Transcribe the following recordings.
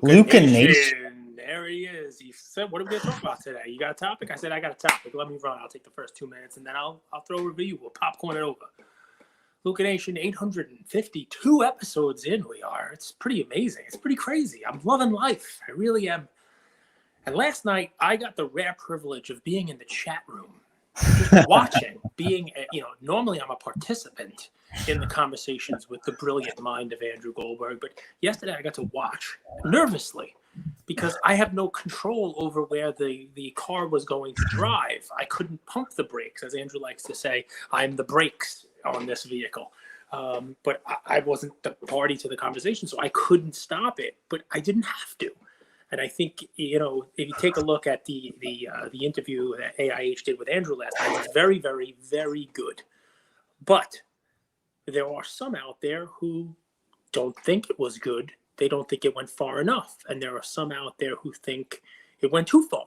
Luca Nation. There he is. He said, what are we going to talk about today? You got a topic? I said, I got a topic. Let me run. I'll take the first 2 minutes, and then I'll throw a review. We'll popcorn it over. Luca Nation, 852 episodes in we are. It's pretty amazing. It's pretty crazy. I'm loving life. I really am. And last night, I got the rare privilege of being in the chat room, just watching, normally I'm a participant in the conversations with the brilliant mind of Andrew Goldberg. But yesterday I got to watch nervously because I have no control over where the car was going to drive. I couldn't pump the brakes. As Andrew likes to say, I'm the brakes on this vehicle. But I wasn't the party to the conversation, so I couldn't stop it. But I didn't have to. And I think, if you take a look at the interview that AIH did with Andrew last night, it's very, very, very good. But there are some out there who don't think it was good. They don't think it went far enough. And there are some out there who think it went too far.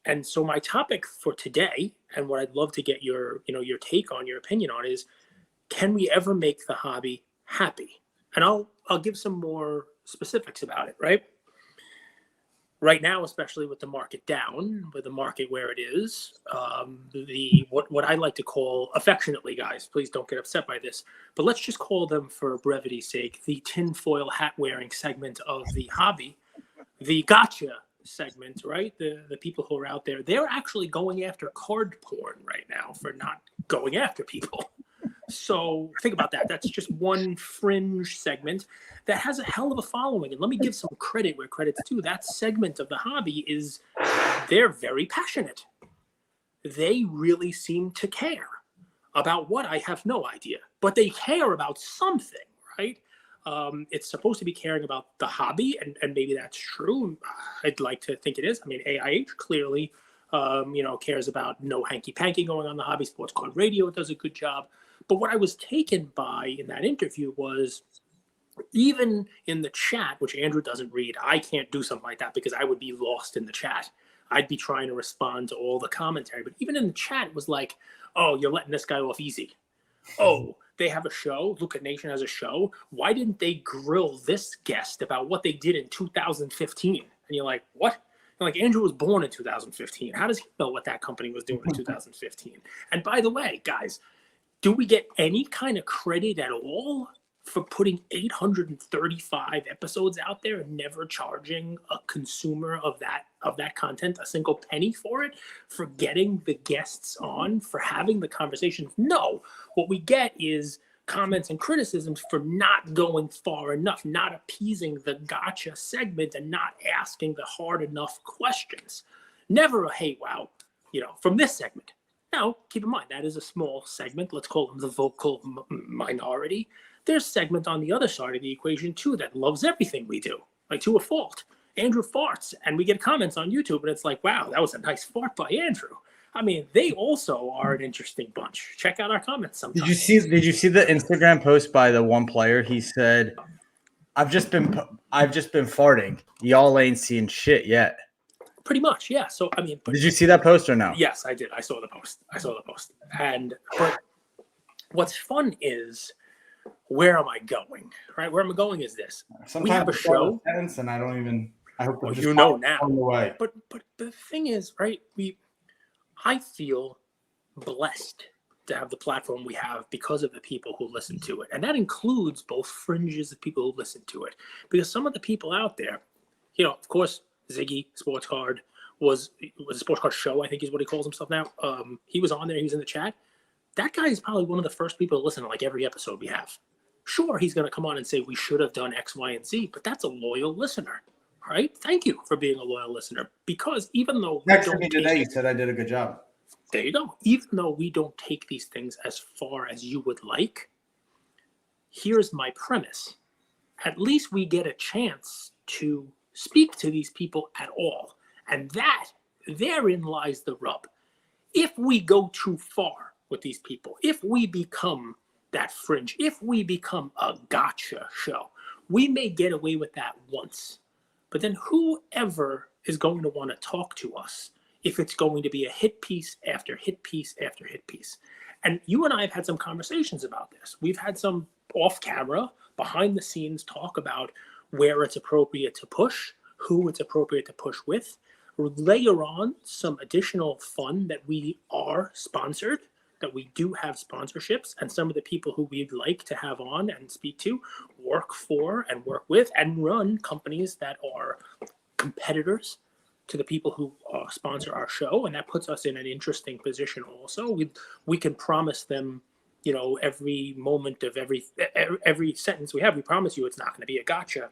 And so my topic for today, and what I'd love to get your take on, your opinion on, is, can we ever make the hobby happy? And I'll give some more specifics about it, right? Right now, especially with the market down, with the market where it is, what I like to call, affectionately, guys, please don't get upset by this, but let's just call them, for brevity's sake, the tinfoil hat wearing segment of the hobby, the gotcha segment, right? The people who are out there, they're actually going after card porn right now for not going after people. So think about that. That's just one fringe segment that has a hell of a following. And let me give some credit where credit's due. That segment of the hobby they're very passionate. They really seem to care about what, I have no idea, but they care about something, right? It's supposed to be caring about the hobby, and maybe that's true. I'd like to think it is. I mean, AIH clearly, cares about no hanky-panky going on the hobby. Sports Card Radio does a good job. But what I was taken by in that interview was, even in the chat, which Andrew doesn't read, I can't do something like that because I would be lost in the chat. I'd be trying to respond to all the commentary. But even in the chat, it was like, oh, you're letting this guy off easy. Oh, they have a show. Luca Nation has a show. Why didn't they grill this guest about what they did in 2015? And you're like, what? And like, Andrew was born in 2015. How does he know what that company was doing in 2015? And by the way, guys, do we get any kind of credit at all for putting 835 episodes out there and never charging a consumer of that content a single penny for it, for getting the guests on, for having the conversations? No. What we get is comments and criticisms for not going far enough, not appeasing the gotcha segment, and not asking the hard enough questions. Never a, hey, wow, from this segment. Now, keep in mind, that is a small segment. Let's call them the vocal minority. There's segment on the other side of the equation, too, that loves everything we do, like to a fault. Andrew farts, and we get comments on YouTube, and it's like, wow, that was a nice fart by Andrew. I mean, they also are an interesting bunch. Check out our comments sometimes. Did you see the Instagram post by the one player? He said, I've just been farting. Y'all ain't seen shit yet. Pretty much, yeah. So, I mean, did you see that post or no? Yes, I did. I saw the post. But what's fun is, where am I going? Right? Where I'm going is this. Sometimes we have a show, and I don't even. I hope now. On the way. But the thing is, right? I feel blessed to have the platform we have because of the people who listen to it, and that includes both fringes of people who listen to it. Because some of the people out there, of course, Ziggy Sports Card was a Sports Card Show, I think is what he calls himself now. He was on there. He was in the chat. That guy is probably one of the first people to listen to like every episode we have. Sure, he's going to come on and say we should have done X, Y, and Z, but that's a loyal listener, right? Thank you for being a loyal listener. Because even though you said I did a good job. There you go. Even though we don't take these things as far as you would like, here's my premise. At least we get a chance to speak to these people at all. And therein lies the rub. If we go too far with these people, if we become that fringe, if we become a gotcha show, we may get away with that once. But then whoever is going to want to talk to us if it's going to be a hit piece after hit piece after hit piece? And you and I have had some conversations about this. We've had some off camera, behind the scenes talk about where it's appropriate to push, who it's appropriate to push with, layer on some additional fun that we are sponsored, that we do have sponsorships, and some of the people who we'd like to have on and speak to work for and work with and run companies that are competitors to the people who sponsor our show, and that puts us in an interesting position also. We can promise them, every moment of every sentence we have, we promise you it's not going to be a gotcha.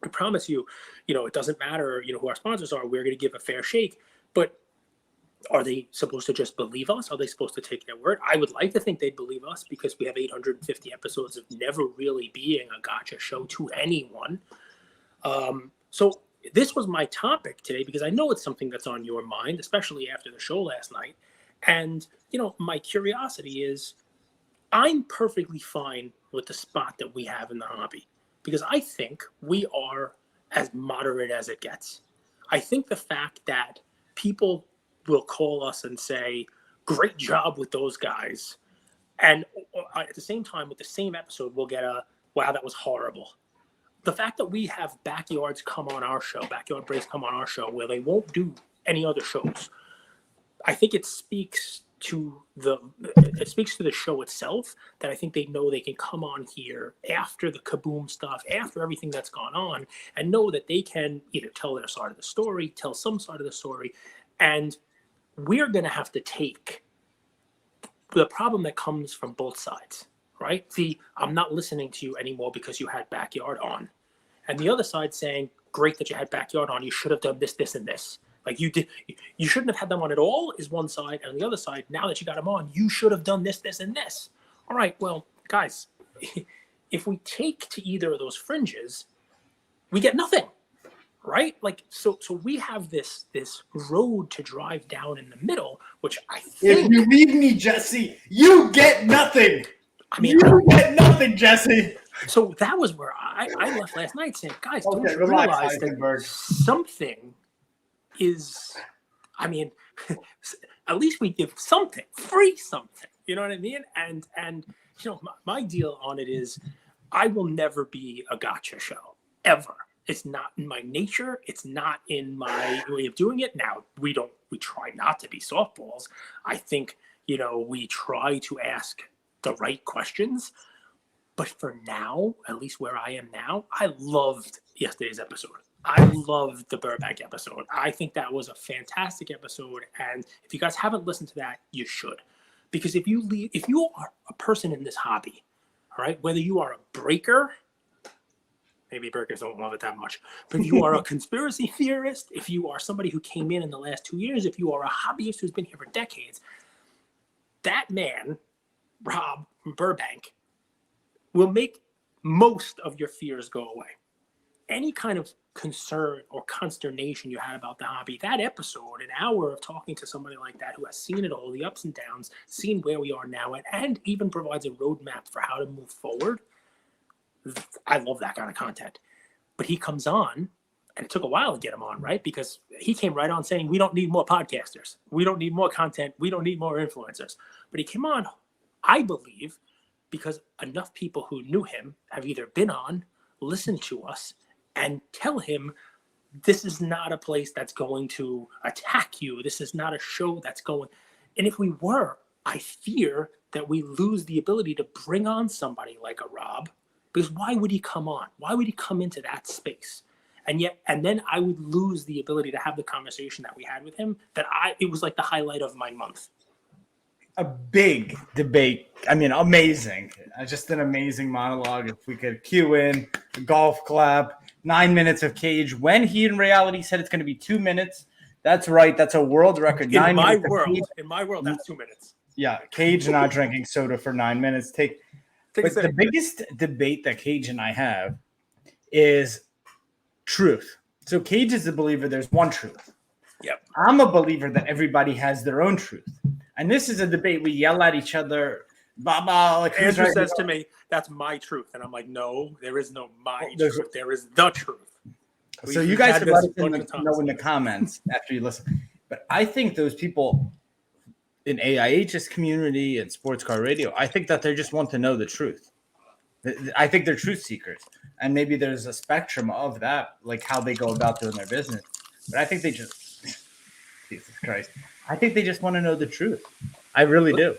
We promise you, it doesn't matter, who our sponsors are, we're going to give a fair shake. But are they supposed to just believe us? Are they supposed to take their word? I would like to think they'd believe us because we have 850 episodes of never really being a gotcha show to anyone. So this was my topic today because I know it's something that's on your mind, especially after the show last night. And, my curiosity is I'm perfectly fine with the spot that we have in the hobby because I think we are as moderate as it gets. I think the fact that people will call us and say, great job with those guys. And at the same time, with the same episode, we'll get a, wow, that was horrible. The fact that we have backyard breaks come on our show where they won't do any other shows, I think it speaks to the show itself that I think they know they can come on here after the kaboom stuff, after everything that's gone on, and know that they can either tell their side of the story, tell some side of the story, and we're going to have to take the problem that comes from both sides, right? I'm not listening to you anymore because you had backyard on. And the other side saying, great that you had backyard on. You should have done this, this, and this. Like you shouldn't have had them on at all is one side. And on the other side, now that you got them on, you should have done this, this, and this. All right, well, guys, if we take to either of those fringes, we get nothing. Right? Like, so we have this road to drive down in the middle, which I think... If you leave me, Jesse, you get nothing. You get nothing, Jesse. So that was where I left last night saying, guys, don't you realize that something is... at least we give something, free something. You know what I mean? And my deal on it is I will never be a gotcha show, ever. It's not in my nature. It's not in my way of doing it. Now, we try not to be softballs. I think, we try to ask the right questions. But for now, at least where I am now, I loved yesterday's episode. I loved the Burbank episode. I think that was a fantastic episode. And if you guys haven't listened to that, you should. Because if you are a person in this hobby, all right, whether you are a breaker, maybe breakers don't love it that much, but if you are a conspiracy theorist, if you are somebody who came in the last 2 years, if you are a hobbyist who's been here for decades, that man, Rob from Burbank, will make most of your fears go away. Any kind of concern or consternation you had about the hobby, that episode, an hour of talking to somebody like that who has seen it all, the ups and downs, seen where we are now, and even provides a roadmap for how to move forward. I love that kind of content. But he comes on, and it took a while to get him on, right? Because he came right on saying, we don't need more podcasters. We don't need more content. We don't need more influencers. But he came on, I believe, because enough people who knew him have either been on, listened to us, and tell him, this is not a place that's going to attack you. This is not a show that's going... And if we were, I fear that we lose the ability to bring on somebody like a Rob. Because why would he come on? Why would he come into that space? And then I would lose the ability to have the conversation that we had with him. It was like the highlight of my month. A big debate. Amazing. Just an amazing monologue. If we could cue in the golf clap, 9 minutes of Cage. When he in reality said it's going to be 2 minutes. That's right. That's a world record. In my world, that's 2 minutes. Yeah, Cage not drinking soda for 9 minutes. But the biggest debate that Cage and I have is truth. So Cage is a believer there's one truth. Yep. I'm a believer that everybody has their own truth. And this is a debate. We yell at each other. Blah, like Andrew says to me, that's my truth. And I'm like, no, there is no truth. There is the truth. So you guys can let us know in the comments after you listen. But I think those people in AIH's community and sports car radio, I think that they just want to know the truth. I think they're truth seekers, and maybe there's a spectrum of that, like how they go about doing their business. But I think they just, Jesus Christ, I think they just want to know the truth. I really do.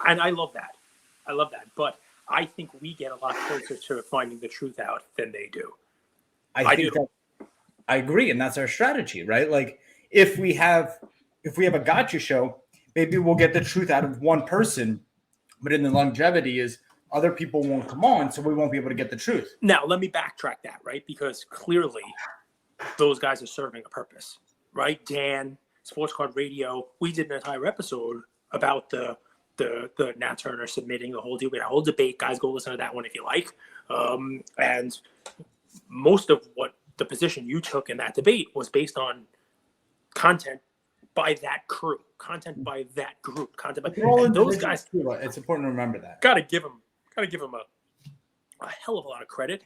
And I love that. But I think we get a lot closer to finding the truth out than they do. I agree, and that's our strategy, right? Like if we have a gotcha show, maybe we'll get the truth out of one person, but in the longevity is other people won't come on, so we won't be able to get the truth. Now, let me backtrack that, right? Because clearly those guys are serving a purpose, right? Dan, Sports Card Radio, we did an entire episode about the Nat Turner submitting the whole deal. We had a whole debate. Guys, go listen to that one if you like. And most of what the position you took in that debate was based on content by that crew, content by that group, content by those guys. It's important to remember that. Gotta give them a hell of a lot of credit.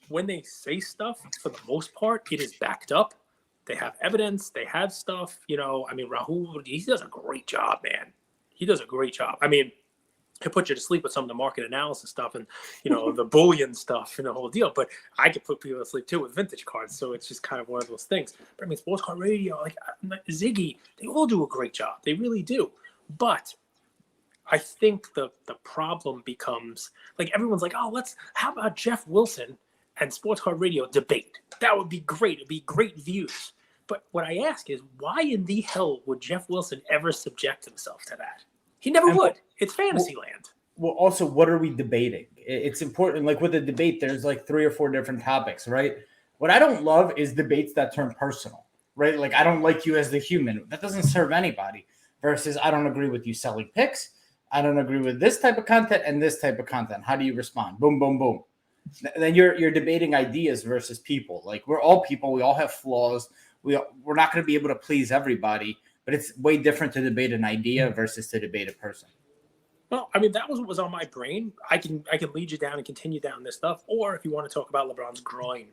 When they say stuff, for the most part, it is backed up. They have evidence. They have stuff. You know, I mean, Rahul, he does a great job, man. He does a great job. I mean, he'll put you to sleep with some of the market analysis stuff and, you know, the bullion stuff and the whole deal. But I could put people to sleep, too, with vintage cards. So it's just kind of one of those things. But, I mean, Sports Card Radio, like Ziggy, they all do a great job. They really do. But I think the problem becomes, like, everyone's like, oh, how about Jeff Wilson and Sports Card Radio debate? That would be great. It'd be great views. But what I ask is, why in the hell would Jeff Wilson ever subject himself to that? He never would. It's fantasy land. Well, also, what are we debating? It's important. Like with a debate, there's like 3 or 4 different topics, right? What I don't love is debates that turn personal, right? Like, I don't like you as the human. That doesn't serve anybody. Versus, I don't agree with you selling picks. I don't agree with this type of content and this type of content. How do you respond? Boom, boom, boom. Then you're debating ideas versus people. Like, we're all people. We all have flaws. We're not going to be able to please everybody, but it's way different to debate an idea versus to debate a person. Well, I mean, that was what was on my brain. I can lead you down and continue down this stuff. Or if you want to talk about LeBron's groin,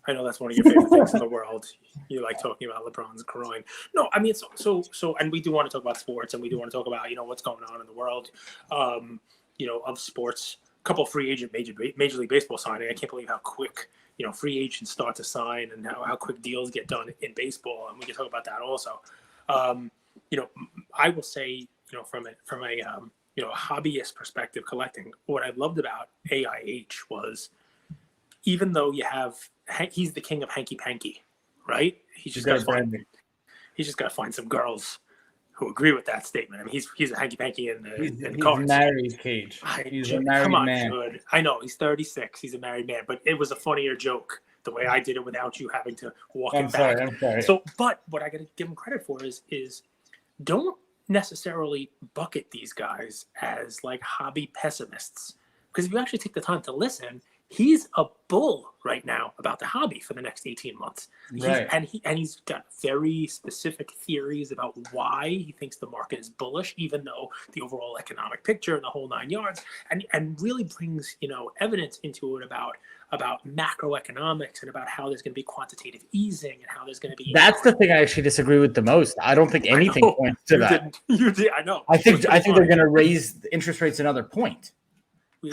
I know that's one of your favorite things in the world. You like talking about LeBron's groin. No, I mean, so, and we do want to talk about sports, and we do want to talk about, you know, what's going on in the world, you know, of sports. A couple of free agent Major League Baseball signing. I can't believe how quick, you know, free agents start to sign and how quick deals get done in baseball, and we can talk about that also. You know, I will say, you know, from a you know, a hobbyist perspective, collecting, what I loved about AIH was, even though he's the king of hanky panky, right? He's just got to find some girls who agree with that statement. I mean, he's a hanky panky in cards. He's married, Cage. He's a married man. Good. I know he's 36. He's a married man, but it was a funnier joke the way I did it without you having to walk it back. I'm sorry. So, but what I got to give him credit for is don't necessarily bucket these guys as like hobby pessimists, because if you actually take the time to listen, he's a bull right now about the hobby for the next 18 months. Right. He's got very specific theories about why he thinks the market is bullish, even though the overall economic picture and the whole 9 yards, and really brings, you know, evidence into it about macroeconomics and about how there's going to be quantitative easing and how there's going to be. That's the thing I actually disagree with the most. I don't think anything points to that. You did. I know. I think they're going to raise the interest rates another point.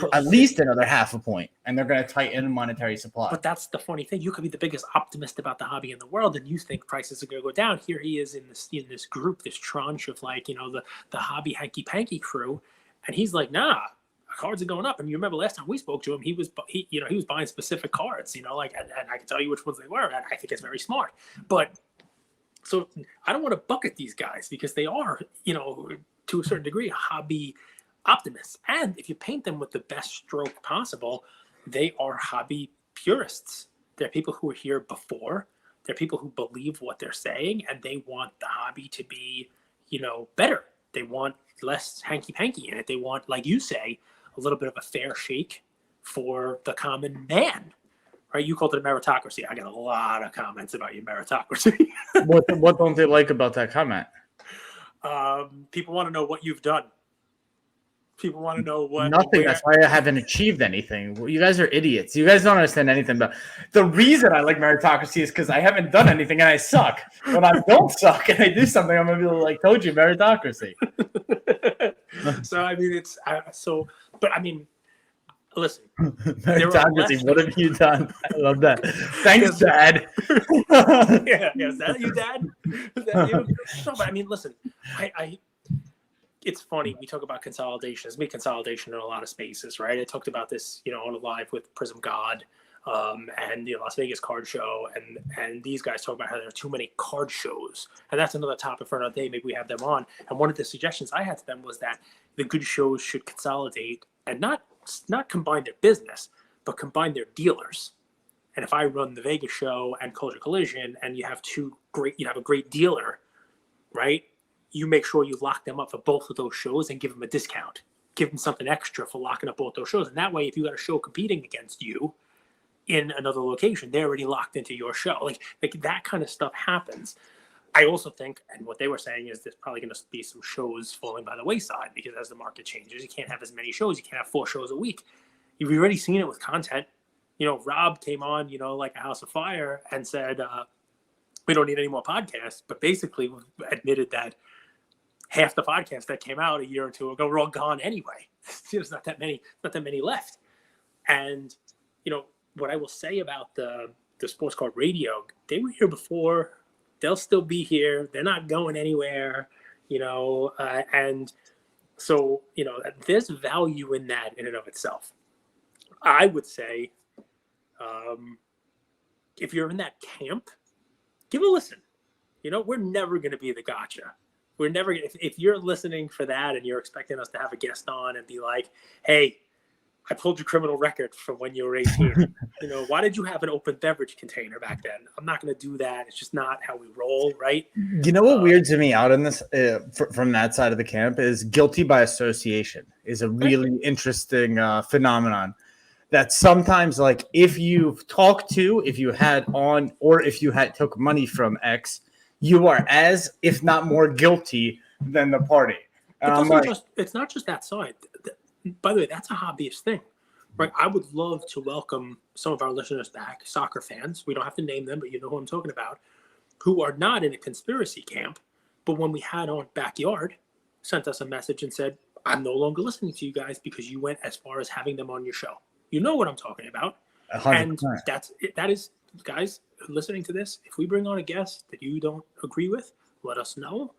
For at least another half a point, and they're going to tighten monetary supply. But that's the funny thing. You could be the biggest optimist about the hobby in the world, and you think prices are going to go down. Here he is in this group, this tranche of, like, you know, the hobby hanky panky crew, and he's like, nah, cards are going up. And you remember last time we spoke to him, he was buying specific cards, you know, like, and I can tell you which ones they were. And I think it's very smart. But so I don't want to bucket these guys, because they are, you know, to a certain degree, hobby optimists. And if you paint them with the best stroke possible, they are hobby purists. They're people who were here before. They're people who believe what they're saying, and they want the hobby to be, you know, better. They want less hanky-panky in it. They want, like you say, a little bit of a fair shake for the common man. Right? You called it a meritocracy. I got a lot of comments about your meritocracy. What don't they like about that comment? People want to know what you've done. People want to know what. Nothing. That's why I haven't achieved anything. You guys are idiots. You guys don't understand anything about. The reason I like meritocracy is because I haven't done anything and I suck. When I don't suck and I do something, I'm gonna be like, "Told you, meritocracy." So I mean, but I mean, listen. Meritocracy, what have you done? I love that. Thanks, Dad. Yeah, is that you, Dad? Is that you? No, but I mean, listen, I it's funny. We talk about consolidation. There's been consolidation in a lot of spaces, right? I talked about this, on a live with Prism God, and the Las Vegas card show, and these guys talk about how there are too many card shows, and that's another topic for another day. Maybe we have them on. And one of the suggestions I had to them was that the good shows should consolidate and not combine their business, but combine their dealers. And if I run the Vegas show and Culture Collision, and you have a great dealer, right? You make sure you lock them up for both of those shows and give them a discount. Give them something extra for locking up both those shows. And that way, if you got a show competing against you in another location, they're already locked into your show. Like that kind of stuff happens. I also think, and what they were saying is there's probably going to be some shows falling by the wayside because as the market changes, you can't have as many shows. You can't have 4 shows a week. You've already seen it with content. Rob came on, like a house of fire and said, we don't need any more podcasts, but basically admitted that half the podcasts that came out a year or two ago were all gone anyway. There's not that many left. And, what I will say about the sports card radio, they were here before. They'll still be here. They're not going anywhere, and so, there's value in that in and of itself. I would say, if you're in that camp, give a listen. We're never going to be the gotcha. We're never if you're listening for that and you're expecting us to have a guest on and be like, hey, I pulled your criminal record from when you were 18. Why did you have an open beverage container back then? I'm not going to do that. It's just not how we roll, right? You know what weirds me out in this from that side of the camp is guilty by association is a really interesting phenomenon. That sometimes, like, if you've talked to, if you had on, or if you had took money from X, you are as, if not more guilty than the party. It's not just that side. By the way, that's a hobbyist thing, right? I would love to welcome some of our listeners back, soccer fans. We don't have to name them, but you know who I'm talking about, who are not in a conspiracy camp. But when we had on Backyard, sent us a message and said, I'm no longer listening to you guys because you went as far as having them on your show. You know what I'm talking about. 100%. And that is, guys, listening to this, if we bring on a guest that you don't agree with, let us know.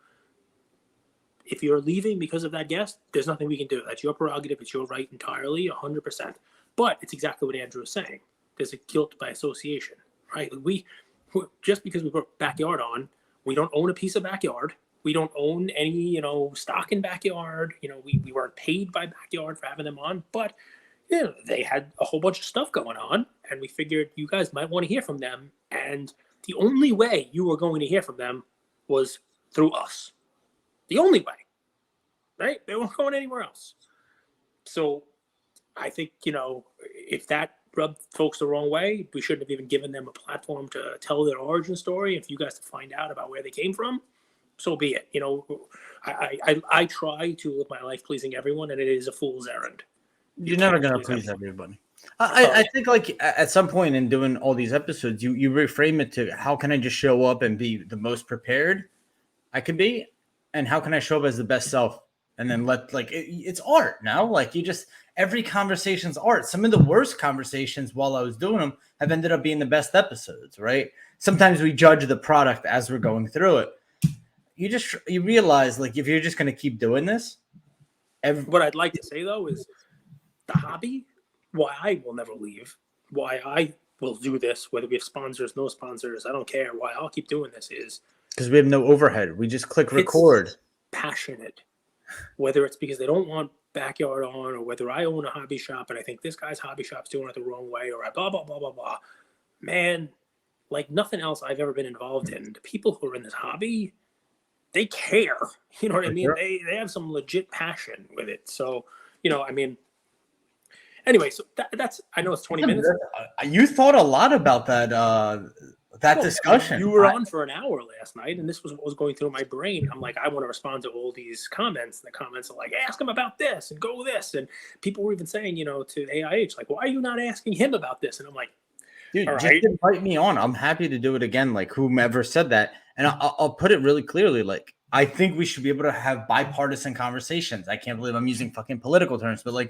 If you're leaving because of that guest, there's nothing we can do. That's your prerogative. It's your right entirely, 100%. But it's exactly what Andrew is saying. There's a guilt by association, right? We just because we put Backyard on, we don't own a piece of Backyard. We don't own any, stock in Backyard. We weren't paid by Backyard for having them on, but they had a whole bunch of stuff going on, and we figured you guys might want to hear from them. And the only way you were going to hear from them was through us. The only way, right? They weren't going anywhere else. So I think, if that rubbed folks the wrong way, we shouldn't have even given them a platform to tell their origin story. If you guys to find out about where they came from, so be it. I try to live my life pleasing everyone, and it is a fool's errand. You're never going to please everybody. I think, like, at some point in doing all these episodes, you reframe it to how can I just show up and be the most prepared I can be? And how can I show up as the best self? And then it's art now. Like, every conversation's art. Some of the worst conversations while I was doing them have ended up being the best episodes, right? Sometimes we judge the product as we're going through it. You realize, like, if you're just going to keep doing this. What I'd like to say, though, is the hobby, why I will never leave, why I will do this, whether we have sponsors, no sponsors, I don't care. Why I'll keep doing this is because we have no overhead. We just click record. It's passionate. Whether it's because they don't want Backyard on, or whether I own a hobby shop and I think this guy's hobby shop's doing it the wrong way, or I blah, blah, blah, blah, blah. Man, like nothing else I've ever been involved in. The people who are in this hobby, they care. You know what I mean? Sure. They have some legit passion with it. So, anyway, so that's, I know it's 20 minutes. You thought a lot about that discussion. You were on for an hour last night, and this was what was going through my brain. I'm like, I want to respond to all these comments. And the comments are like, ask him about this and go this. And people were even saying, to AIH, like, why are you not asking him about this? And I'm like, dude, just invite me on. I'm happy to do it again. Like, whomever said that. And I'll put it really clearly. Like, I think we should be able to have bipartisan conversations. I can't believe I'm using fucking political terms, but like,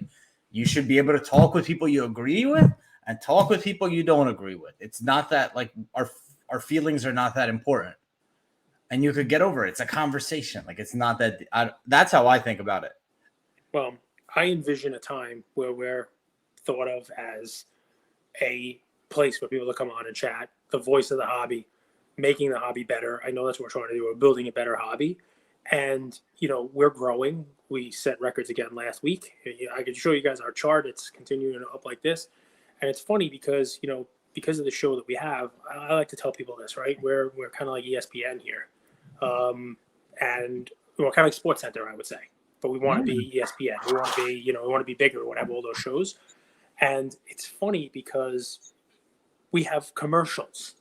You should be able to talk with people you agree with and talk with people you don't agree with. It's not that like our feelings are not that important. And you could get over it. It's a conversation. Like it's not that. That's how I think about it. Well, I envision a time where we're thought of as a place for people to come on and chat, the voice of the hobby, making the hobby better. I know that's what we're trying to do. We're building a better hobby. And, we're growing. We set records again last week. I can show you guys our chart. It's continuing up like this. And it's funny because, because of the show that we have, I like to tell people this, right? We're kind of like ESPN here. And we're kind of like Sports Center, I would say. But we want to be ESPN. We want to be, we want to be bigger. We want to have all those shows. And it's funny because we have commercials,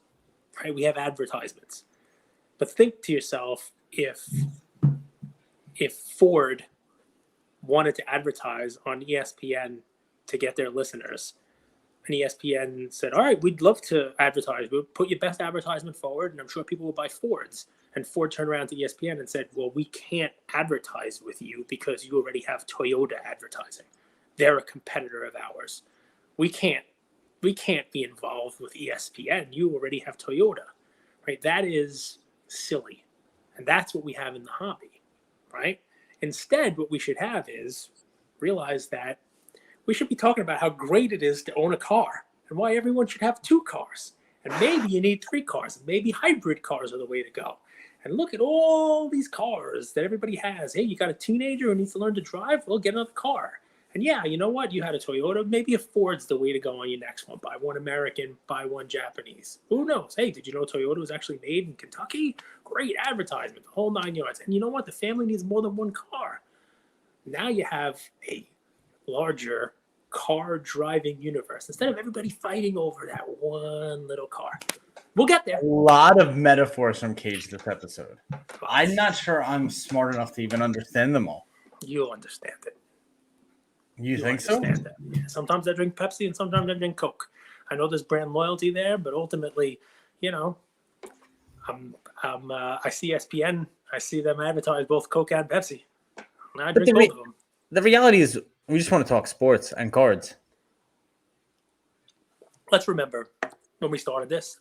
right? We have advertisements. But think to yourself, if Ford wanted to advertise on ESPN to get their listeners, and ESPN said, all right, we'd love to advertise. We'll put your best advertisement forward, and I'm sure people will buy Fords. And Ford turned around to ESPN and said, well, we can't advertise with you because you already have Toyota advertising. They're a competitor of ours. We can't be involved with ESPN. You already have Toyota, right? That is silly. And that's what we have in the hobby, right? Instead, what we should have is realize that we should be talking about how great it is to own a car and why everyone should have 2 cars. And maybe you need 3 cars. And maybe hybrid cars are the way to go. And look at all these cars that everybody has. Hey, you got a teenager who needs to learn to drive? Well, get another car. And yeah, you know what? You had a Toyota. Maybe a Ford's the way to go on your next one. Buy one American, buy one Japanese. Who knows? Hey, did you know Toyota was actually made in Kentucky? Great advertisement, the whole 9 yards. And you know what? The family needs more than one car. Now you have a larger car driving universe instead of everybody fighting over that one little car. We'll get there. A lot of metaphors from Cage this episode. I'm not sure I'm smart enough to even understand them all. You'll understand it. You think so? Yeah. Sometimes I drink Pepsi and sometimes I drink Coke. I know there's brand loyalty there, but ultimately, I see ESPN. I see them advertise both Coke and Pepsi. And I drink both of them. The reality is, we just want to talk sports and cards. Let's remember when we started this,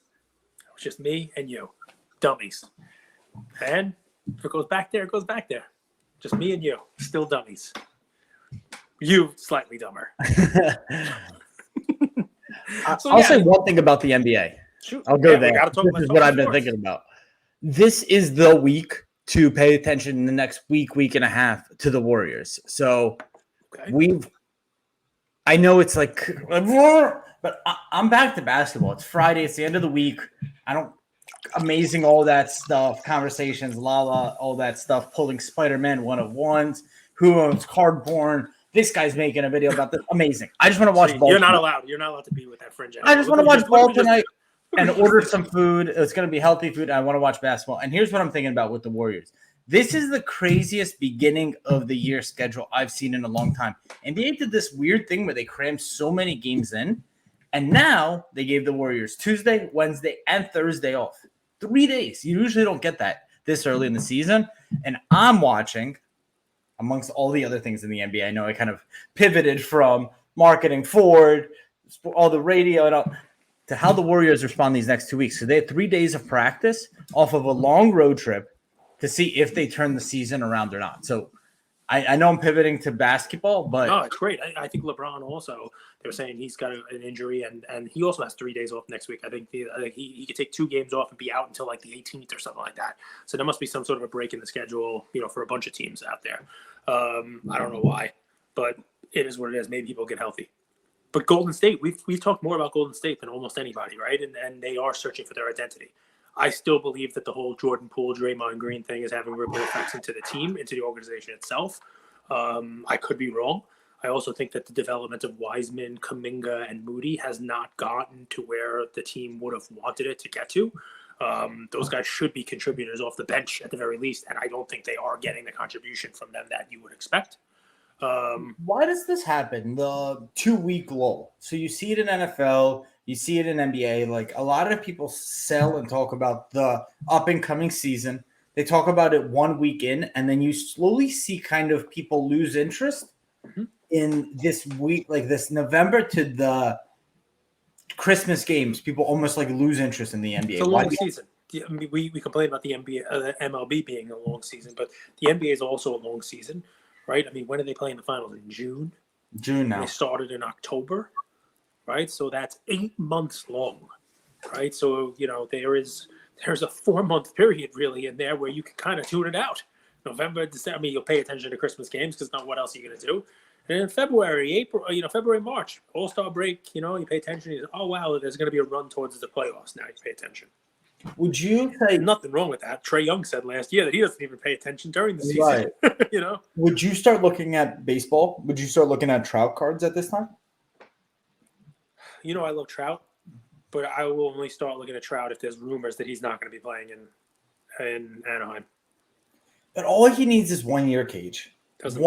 it was just me and you, dummies. And if it goes back there, it goes back there. Just me and you, still dummies. You slightly dumber. I'll say one thing about the NBA. Shoot. I'll go there. This is what I've been thinking about. This is the week to pay attention in the next week and a half to the Warriors. So I know it's like, but I'm back to basketball. It's Friday. It's the end of the week. Amazing, all that stuff, conversations, all that stuff, pulling Spider-Man 101s, who owns Cardborn. This guy's making a video about this. Amazing. I just want to watch ball. You're not allowed to be with that fringe. I just want to watch ball tonight and order some food. It's going to be healthy food. I want to watch basketball. And here's what I'm thinking about with the Warriors. This is the craziest beginning of the year schedule I've seen in a long time. NBA did this weird thing where they crammed so many games in, and now they gave the Warriors Tuesday, Wednesday, and Thursday off. 3 days. You usually don't get that this early in the season. And I'm watching, amongst all the other things in the NBA, I know I kind of pivoted from marketing Ford, all the radio, and all, to how the Warriors respond these next 2 weeks. So they had 3 days of practice off of a long road trip to see if they turn the season around or not. So I know I'm pivoting to basketball, but no, it's great. I think LeBron also, they were saying he's got an injury and he also has 3 days off next week. I think he could take 2 games off and be out until like the 18th or something like that. So there must be some sort of a break in the schedule, for a bunch of teams out there. I don't know why, but it is what it is. Maybe people get healthy. But Golden State, we've talked more about Golden State than almost anybody, right? And they are searching for their identity. I still believe that the whole Jordan Poole, Draymond Green thing is having ripple effects into the team, into the organization itself. I could be wrong. I also think that the development of Wiseman, Kuminga, and Moody has not gotten to where the team would have wanted it to get to. Those guys should be contributors off the bench at the very least, and I don't think they are getting the contribution from them that you would expect. Why does this happen? The 2-week lull. So you see it in NFL, you see it in NBA. Like a lot of people sell and talk about the up and coming season. They talk about it 1 week in, and then you slowly see kind of people lose interest in this week, like this November to the Christmas games, people almost like lose interest in the NBA. It's a long season. I mean, we complain about the NBA, the MLB being a long season, but the NBA is also a long season, right? I mean, when are they playing the finals? In June? June now. They started in October, right? So that's 8 months long, right? So, there's a 4-month period really in there where you can kind of tune it out. November, December, I mean, you'll pay attention to Christmas games because not what else are you going to do? And in February, March, All-Star break, you pay attention. Oh, wow, there's going to be a run towards the playoffs. Now you pay attention. Would you say nothing wrong with that? Trey Young said last year that he doesn't even pay attention during the season. Right. Would you start looking at baseball? Would you start looking at Trout cards at this time? I love Trout, but I will only start looking at Trout if there's rumors that he's not going to be playing in Anaheim. But all he needs is 1 year, Cage. It's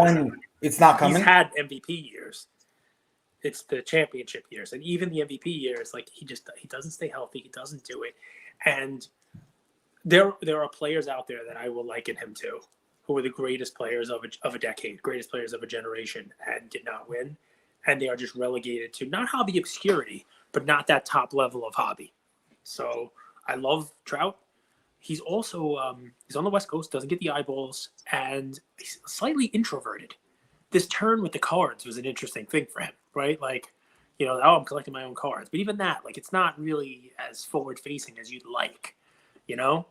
not coming. He's had MVP years. It's the championship years, and even the MVP years, like he doesn't stay healthy. He doesn't do it, and there are players out there that I will liken him to, who are the greatest players of a decade, greatest players of a generation, and did not win, and they are just relegated to not hobby obscurity, but not that top level of hobby. So I love Trout. He's also he's on the West Coast, doesn't get the eyeballs, and he's slightly introverted. This turn with the cards was an interesting thing for him, right? Like, I'm collecting my own cards. But even that, like, it's not really as forward-facing as you'd like, I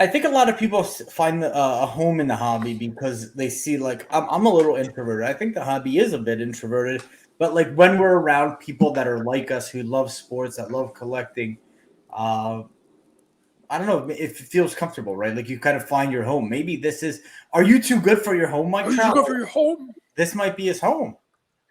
think a lot of people find a home in the hobby because they see, like, I'm a little introverted. I think the hobby is a bit introverted. But, like, when we're around people that are like us, who love sports, that love collecting, I don't know if it feels comfortable, right? Like you kind of find your home. Maybe this is. Are you too good for your home, Mike? Are you too good for your home? This might be his home,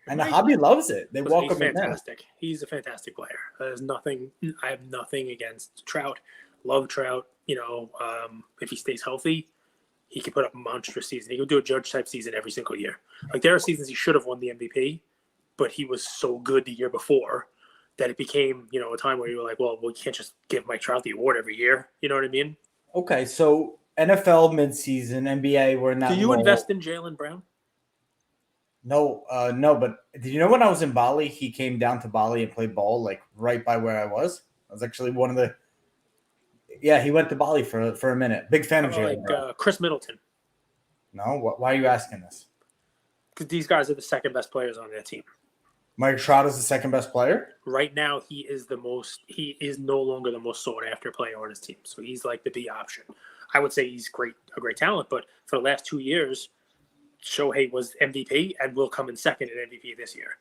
and the hobby loves it. They welcome him. Fantastic. He's a fantastic player. There's nothing. I have nothing against Trout. Love Trout. If he stays healthy, he can put up a monstrous season. He can do a Judge type season every single year. Like there are seasons he should have won the MVP, but he was so good the year before that it became, a time where you were like, well, we can't just give Mike Trout the award every year. You know what I mean? Okay, so NFL midseason, NBA, we're not. Do you invest in Jaylen Brown? No, but did you know when I was in Bali, he came down to Bali and played ball, like right by where I was? I was actually one of the. Yeah, he went to Bali for a minute. Big fan of Jaylen Brown. Like Chris Middleton. No, why are you asking this? Because these guys are the second best players on their team. Mike Trout is the second best player? Right now, he is no longer the most sought after player on his team. So he's like the B option. I would say he's a great talent, but for the last 2 years, Shohei was MVP and will come in second in MVP this year.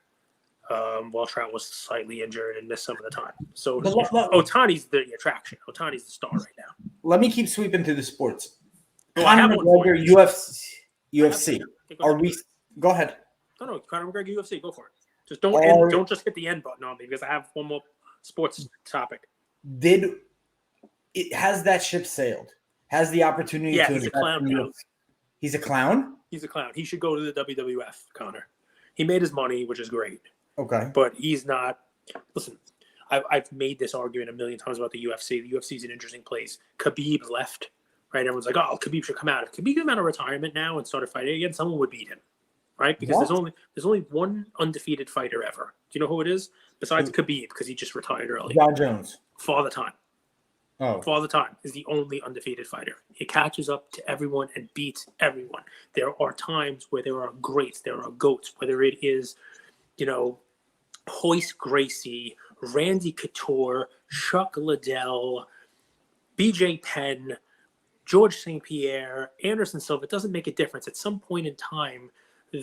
While Trout was slightly injured and missed some of the time. So Ohtani's the attraction. Ohtani's the star right now. Let me keep sweeping through the sports. Well, Conor McGregor, UFC. Are we? Go ahead. No, Conor McGregor, UFC. Go for it. Just don't just hit the end button on me because I have one more sports topic. Has that ship sailed? Has the opportunity to he's a clown now. He's a clown? He's a clown. He should go to the WWF, Conor. He made his money, which is great. Okay. But he's not – listen, I've made this argument a million times about the UFC. The UFC is an interesting place. Khabib left, right? Everyone's like, oh, Khabib should come out. If Khabib came out of retirement now and started fighting again, someone would beat him. Right, because there's only one undefeated fighter ever. Do you know who it is? Besides Khabib, because he just retired early. John Jones. Father Time. Oh. Father Time is the only undefeated fighter. He catches up to everyone and beats everyone. There are times where there are greats, there are goats, whether it is, Hoist Gracie, Randy Couture, Chuck Liddell, BJ Penn, George St. Pierre, Anderson Silva. It doesn't make a difference. At some point in time,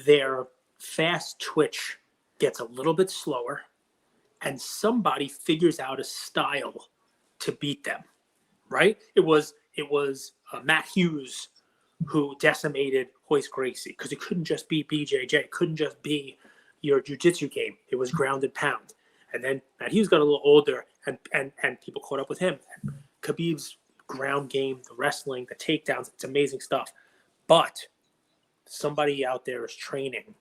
their fast twitch gets a little bit slower and somebody figures out a style to beat them, right? It was Matt Hughes who decimated Hoist Gracie because it couldn't just be BJJ. It couldn't just be your jiu-jitsu game. It was ground and pound. And then Matt Hughes got a little older and people caught up with him. Khabib's ground game, the wrestling, the takedowns, it's amazing stuff. But somebody out there is training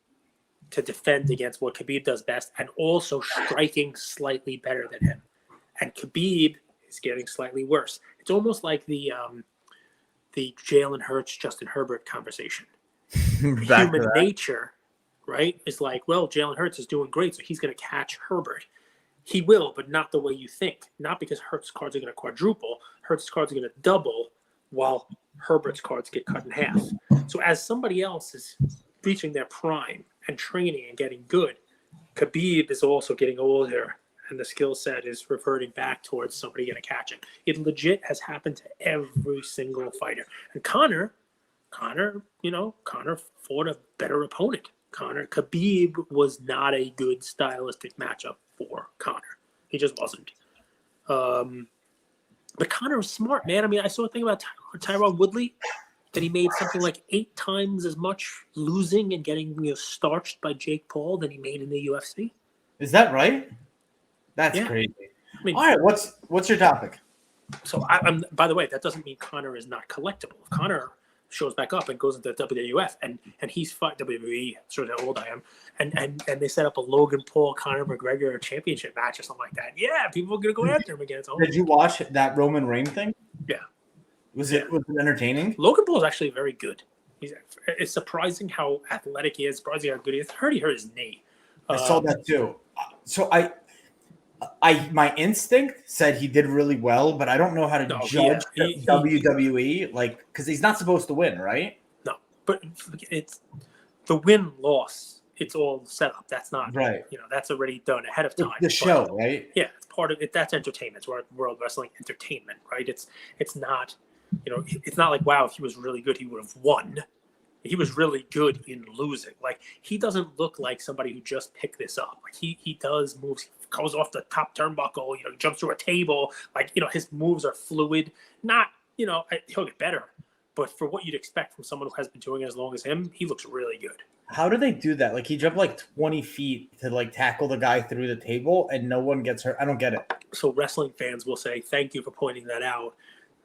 to defend against what Khabib does best and also striking slightly better than him. And Khabib is getting slightly worse. It's almost like the Jalen Hurts, Justin Herbert conversation. Human nature right? It's like, well, Jalen Hurts is doing great, so he's going to catch Herbert. He will, but not the way you think. Not because Hurts' cards are going to quadruple. Hurts' cards are going to double, while Herbert's cards get cut in half. So as somebody else is reaching their prime and training and getting good, Khabib is also getting older, and the skill set is reverting back towards somebody going to catch it. It legit has happened to every single fighter. And Conor fought a better opponent. Khabib was not a good stylistic matchup for Conor. He just wasn't. But Conor was smart, man. I mean, I saw a thing about Tyron Woodley that he made something like 8 times as much losing and getting starched by Jake Paul than he made in the UFC. Is that right? That's crazy. I mean, all right, what's your topic? So, I'm. By the way, that doesn't mean Conor is not collectible. If Conor shows back up and goes into WWF and he's fight WWE, sure how old I am, and they set up a Logan Paul Conor McGregor championship match or something like that. Yeah, people are gonna go after him again. Did you watch that Roman Reigns thing? Yeah. Was it entertaining? Logan Paul is actually very good. It's surprising how athletic he is. Surprising how good he is. I heard he hurt his knee. I saw that too. So my instinct said he did really well, but I don't know how to judge WWE, like, because he's not supposed to win, right? No, but it's the win-loss. It's all set up. That's not right. That's already done ahead of time. The show, right? Yeah, it's part of it. That's entertainment. It's World Wrestling Entertainment, right? It's not, it's not like, wow, if he was really good, he would have won. He was really good in losing. Like, he doesn't look like somebody who just picked this up. Like, he does moves. He goes off the top turnbuckle, jumps through a table. Like, his moves are fluid. Not, he'll get better. But for what you'd expect from someone who has been doing it as long as him, he looks really good. How do they do that? Like, he jumped like 20 feet to like tackle the guy through the table and no one gets hurt. I don't get it. So wrestling fans will say, thank you for pointing that out.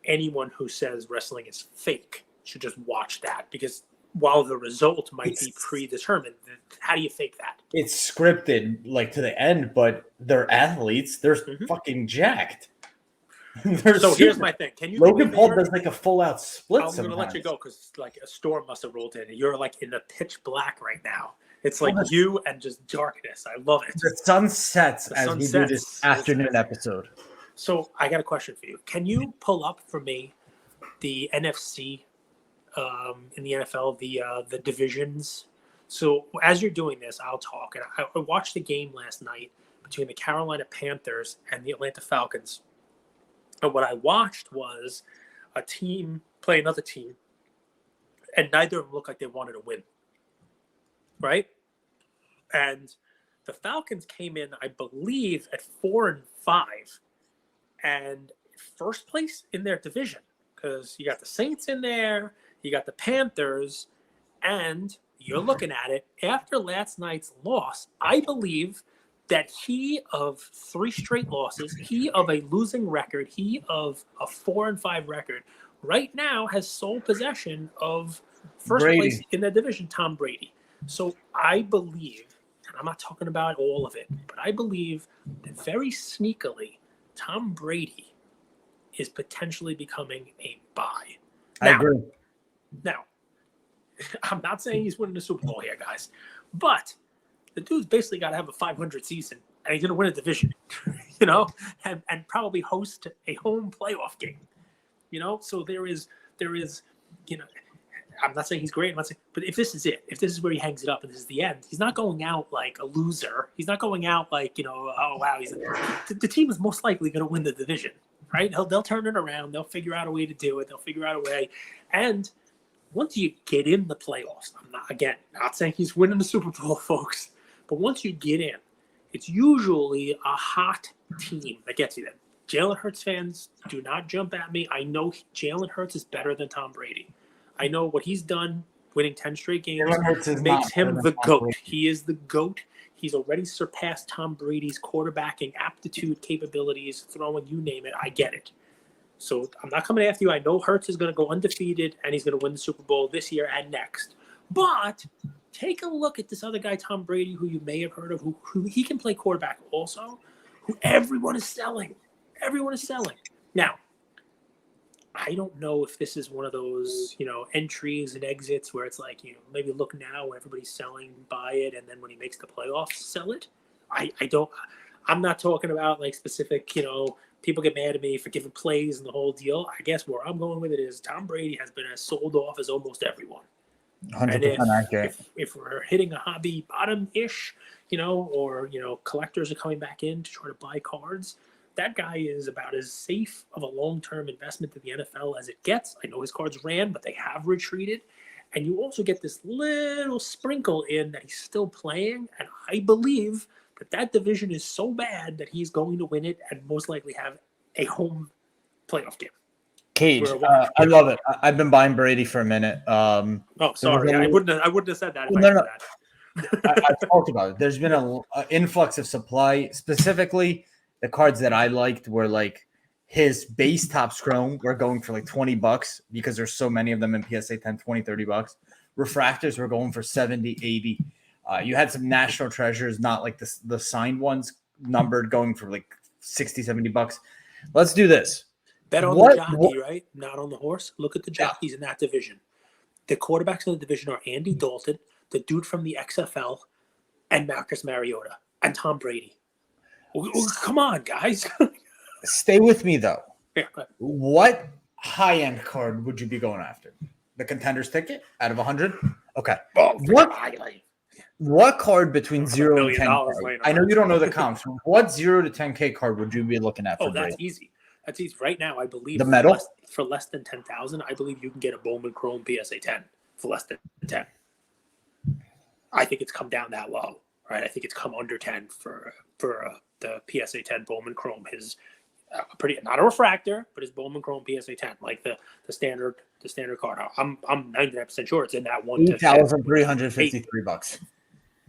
Anyone who says wrestling is fake should just watch that, because while the result might be predetermined, how do you fake that? It's scripted, like, to the end, but they're athletes. They're fucking jacked. So here's my thing. Can you Logan Paul does like a full-out split sometimes. I'm going to let you go because, like, a storm must have rolled in. And you're, like, in the pitch black right now. It's like you and just darkness. I love it. The sun sets as we do this afternoon episode. So I got a question for you. Can you pull up for me the NFC in the NFL, the divisions? So as you're doing this, I'll talk. And I watched the game last night between the Carolina Panthers and the Atlanta Falcons. And what I watched was a team play another team, and neither of them looked like they wanted to win. Right? And the Falcons came in, I believe, at 4-5, and first place in their division, because you got the Saints in there, you got the Panthers, and you're looking at it. After last night's loss, I believe that he of 3 straight losses, he of a losing record, he of a 4-5 record, right now has sole possession of first place in the division, Tom Brady. So I believe, and I'm not talking about all of it, but I believe that very sneakily, Tom Brady is potentially becoming a buy. I agree. Now, I'm not saying he's winning the Super Bowl here, guys, but the dude's basically got to have a 500 season, and he's going to win a division, and probably host a home playoff game, So there is, I'm not saying he's great. I'm not saying, but if this is it, if this is where he hangs it up and this is the end, he's not going out like a loser. He's not going out like, oh wow, the team is most likely going to win the division, right? They'll turn it around. They'll figure out a way to do it. They'll figure out a way. And once you get in the playoffs, I'm not saying he's winning the Super Bowl, folks, but once you get in, it's usually a hot team that gets you there. Jalen Hurts fans, do not jump at me. I know Jalen Hurts is better than Tom Brady. I know what he's done, winning 10 straight games, makes him the GOAT. He is the GOAT. He's already surpassed Tom Brady's quarterbacking aptitude, capabilities, throwing, you name it. I get it. So I'm not coming after you. I know Hurts is going to go undefeated, and he's going to win the Super Bowl this year and next. But take a look at this other guy, Tom Brady, who you may have heard of, who he can play quarterback also, who everyone is selling. Everyone is selling. Now, I don't know if this is one of those, entries and exits where it's like, maybe look now when everybody's selling, buy it, and then when he makes the playoffs, sell it. I'm not talking about like specific, people get mad at me for giving plays and the whole deal. I guess where I'm going with it is Tom Brady has been as sold off as almost everyone. 100% accurate. If we're hitting a hobby bottom-ish, or collectors are coming back in to try to buy cards, that guy is about as safe of a long-term investment to the NFL as it gets. I know his cards ran, but they have retreated. And you also get this little sprinkle in that he's still playing. And I believe that division is so bad that he's going to win it and most likely have a home playoff game. Cage, I love it. I've been buying Brady for a minute. Sorry. I wouldn't have said that. No. I've talked about it. There's been an influx of supply. Specifically, the cards that I liked were like his base Topps Chrome were going for like $20 because there's so many of them in PSA 10, 20, $30. Refractors were going for 70, 80. You had some national treasures, not like the signed ones, numbered, going for like $60, $70. Let's do this. Bet on the jockey, right? Not on the horse. Look at the jockeys in that division. The quarterbacks in the division are Andy Dalton, the dude from the XFL, and Marcus Mariota, and Tom Brady. Come on, guys. Stay with me, though. Yeah, what high-end card would you be going after? The Contenders ticket out of 100? Okay. What card between 0 and 10? I know you don't know the comps. What 0 to 10K card would you be looking at? Oh, that's easy. That's easy. Right now, I believe the medal for less than 10,000. I believe you can get a Bowman Chrome PSA 10 for less than 10. I think it's come down that low, right? I think it's come under 10 for the PSA 10 Bowman Chrome. His not a refractor, but his Bowman Chrome PSA 10, like the standard card. I'm 99% sure it's in that $8,353.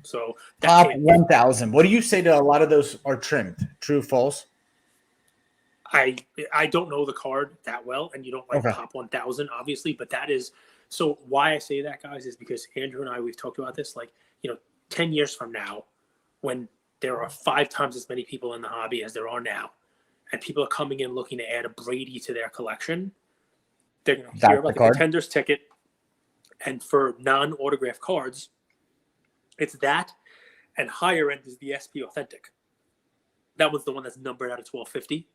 So top 1,000. What do you say to a lot of those are trimmed? True, false? I don't know the card that well, and you don't like top 1,000, obviously, but that is so. Why I say that, guys, is because Andrew and I, we've talked about this. 10 years from now, when there are 5 times as many people in the hobby as there are now, and people are coming in looking to add a Brady to their collection, they're going to hear about the Contenders ticket, and for non-autographed cards, it's that, and higher end is the SP Authentic. That was the one that's numbered out of 1250.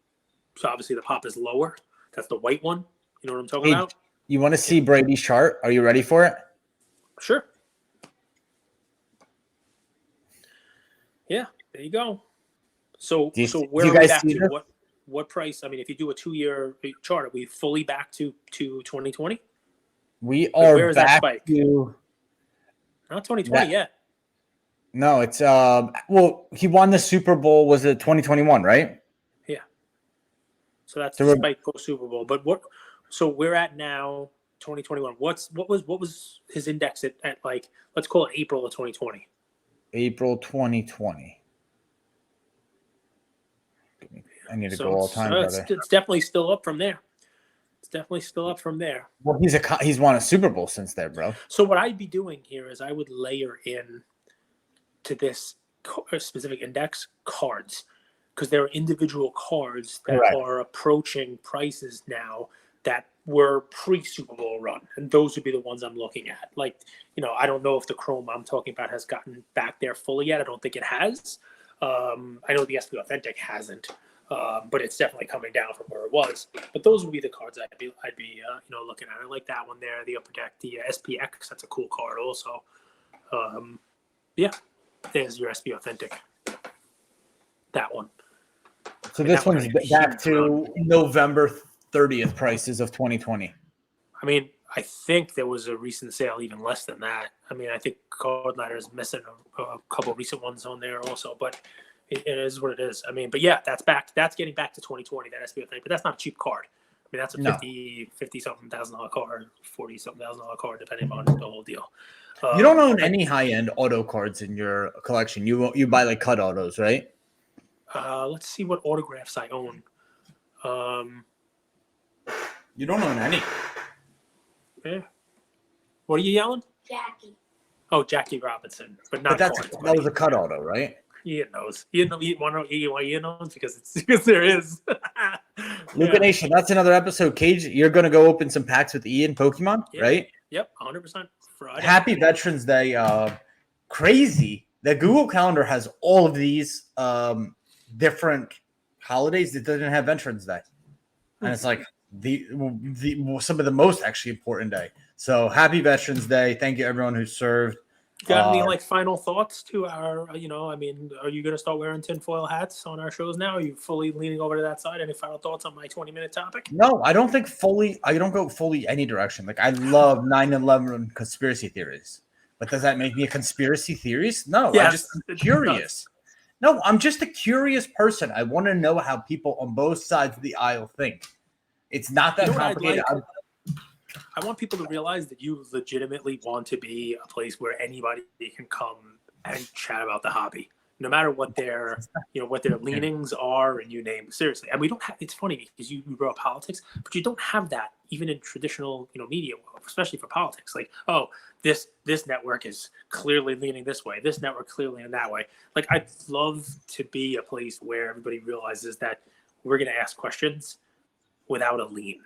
So obviously the pop is lower. That's the white one. You know what I'm talking about? You want to see Brady's chart? Are you ready for it? Sure. Yeah, there you go. So where are we back to? What price? I mean, if you do a 2-year chart, are we fully back to 2020? We are where is back that spike? to not 2020 yet. No, it's well, he won the Super Bowl. Was it 2021, right? Yeah. So that's the spike post Super Bowl. But what? So we're at now 2021. What was his index at like, let's call it April of 2020. April 2020. I need to go all time, brother. It's definitely still up from there. Well, he's won a Super Bowl since then, bro. So what I'd be doing here is I would layer in to this specific index cards, because there are individual cards that are approaching prices now that were pre-Super Bowl run, and those would be the ones I'm looking at. Like, I don't know if the Chrome I'm talking about has gotten back there fully yet. I don't think it has. I know the SP Authentic hasn't, but it's definitely coming down from where it was. But those would be the cards I'd be looking at. I like that one there, the Upper Deck, the SPX. That's a cool card also. Yeah, there's your SP Authentic. That one. So this one's back to November 30th prices of 2020. I mean, I think there was a recent sale even less than that. I mean, I think Card Ladder is missing a couple of recent ones on there also, but it is what it is. I mean, but yeah, that's back. That's getting back to 2020, that SBO thing, but that's not a cheap card. I mean, that's a $50-something thousand card, $40-something thousand card, depending on the whole deal. You don't own any high-end auto cards in your collection. You buy like cut autos, right? Let's see what autographs I own. You don't own any. Yeah. What are you yelling? Jackie. Oh, Jackie Robinson, but not. But that was a cut auto, right? Ian knows. You want to know why Ian knows? Because there is. Luca Nation, that's another episode. Cage, you're going to go open some packs with Ian Pokemon, right? Yep, 100% Friday. Happy Veterans Day. Crazy. The Google Calendar has all of these different holidays that doesn't have Veterans Day. And it's like the some of the most actually important day. So happy Veterans Day. Thank you everyone who served. Got any final thoughts to our, are you going to start wearing tinfoil hats on our shows now? Are you fully leaning over to that side? Any final thoughts on my 20-minute topic? No, I don't go fully any direction. Like I love 9/11 conspiracy theories. But does that make me a conspiracy theorist? No, Yes, I'm curious. No, I'm just a curious person. I want to know how people on both sides of the aisle think. It's not that complicated. I want people to realize that you legitimately want to be a place where anybody can come and chat about the hobby, no matter what their leanings are, and you name. Seriously, and we don't have. It's funny because you brought up politics, but you don't have that even in traditional media, especially for politics. Like, oh, this network is clearly leaning this way, this network clearly in that way. Like, I'd love to be a place where everybody realizes that we're going to ask questions without a lean,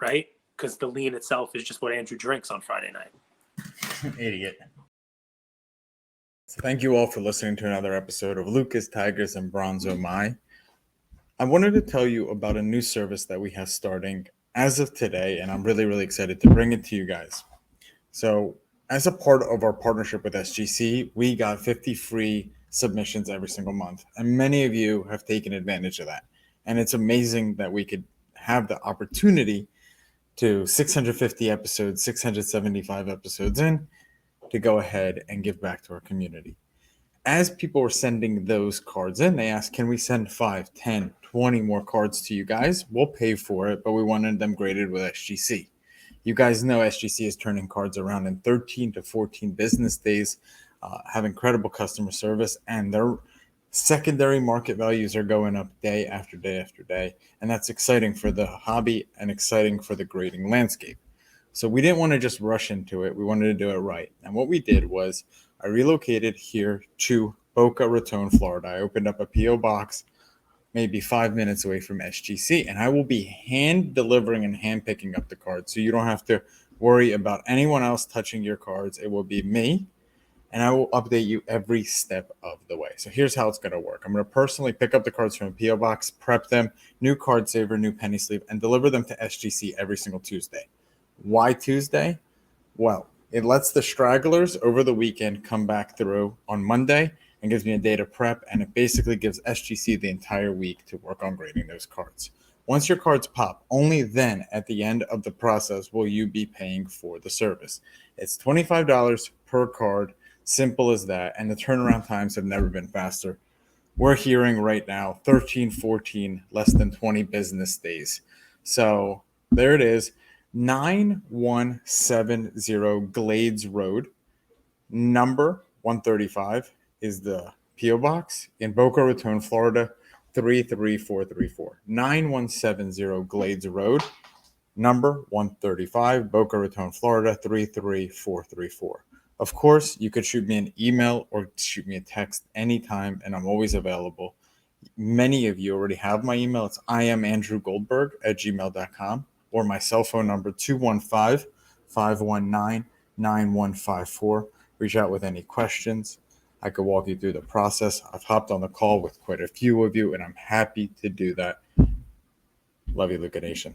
right? Because the lean itself is just what Andrew drinks on Friday night. Idiot. So thank you all for listening to another episode of Lucas, Tigers, and Bronzo Mai. I wanted to tell you about a new service that we have starting as of today, and I'm really, really excited to bring it to you guys. So as a part of our partnership with SGC, we got 50 free submissions every single month, and many of you have taken advantage of that. And it's amazing that we could have the opportunity to 650 episodes, 675 episodes in, to go ahead and give back to our community. As people were sending those cards in, they asked, can we send 5, 10, 20 more cards to you guys? We'll pay for it, but we wanted them graded with SGC. You guys know SGC is turning cards around in 13 to 14 business days, have incredible customer service, and their secondary market values are going up day after day after day. And that's exciting for the hobby and exciting for the grading landscape. So we didn't want to just rush into it. We wanted to do it right. And what we did was I relocated here to Boca Raton, Florida. I opened up a P.O. box maybe 5 minutes away from SGC, and I will be hand delivering and hand picking up the cards. So you don't have to worry about anyone else touching your cards. It will be me, and I will update you every step of the way. So here's how it's going to work. I'm going to personally pick up the cards from a P.O. box, prep them, new card saver, new penny sleeve, and deliver them to SGC every single Tuesday. Why Tuesday? Well, it lets the stragglers over the weekend come back through on Monday and gives me a day to prep, and it basically gives SGC the entire week to work on grading those cards. Once your cards pop, only then at the end of the process will you be paying for the service. It's $25 per card, simple as that, and the turnaround times have never been faster. We're hearing right now 13, 14, less than 20 business days. So there it is, 9170 Glades Road, number 135 is the P.O. Box in Boca Raton, Florida, 33434. 9170 Glades Road, number 135, Boca Raton, Florida, 33434. Of course, you could shoot me an email or shoot me a text anytime, and I'm always available. Many of you already have my email. It's iamandrewgoldberg@gmail.com, or my cell phone number, 215-519-9154. Reach out with any questions. I could walk you through the process. I've hopped on the call with quite a few of you, and I'm happy to do that. Love you, Luca Nation.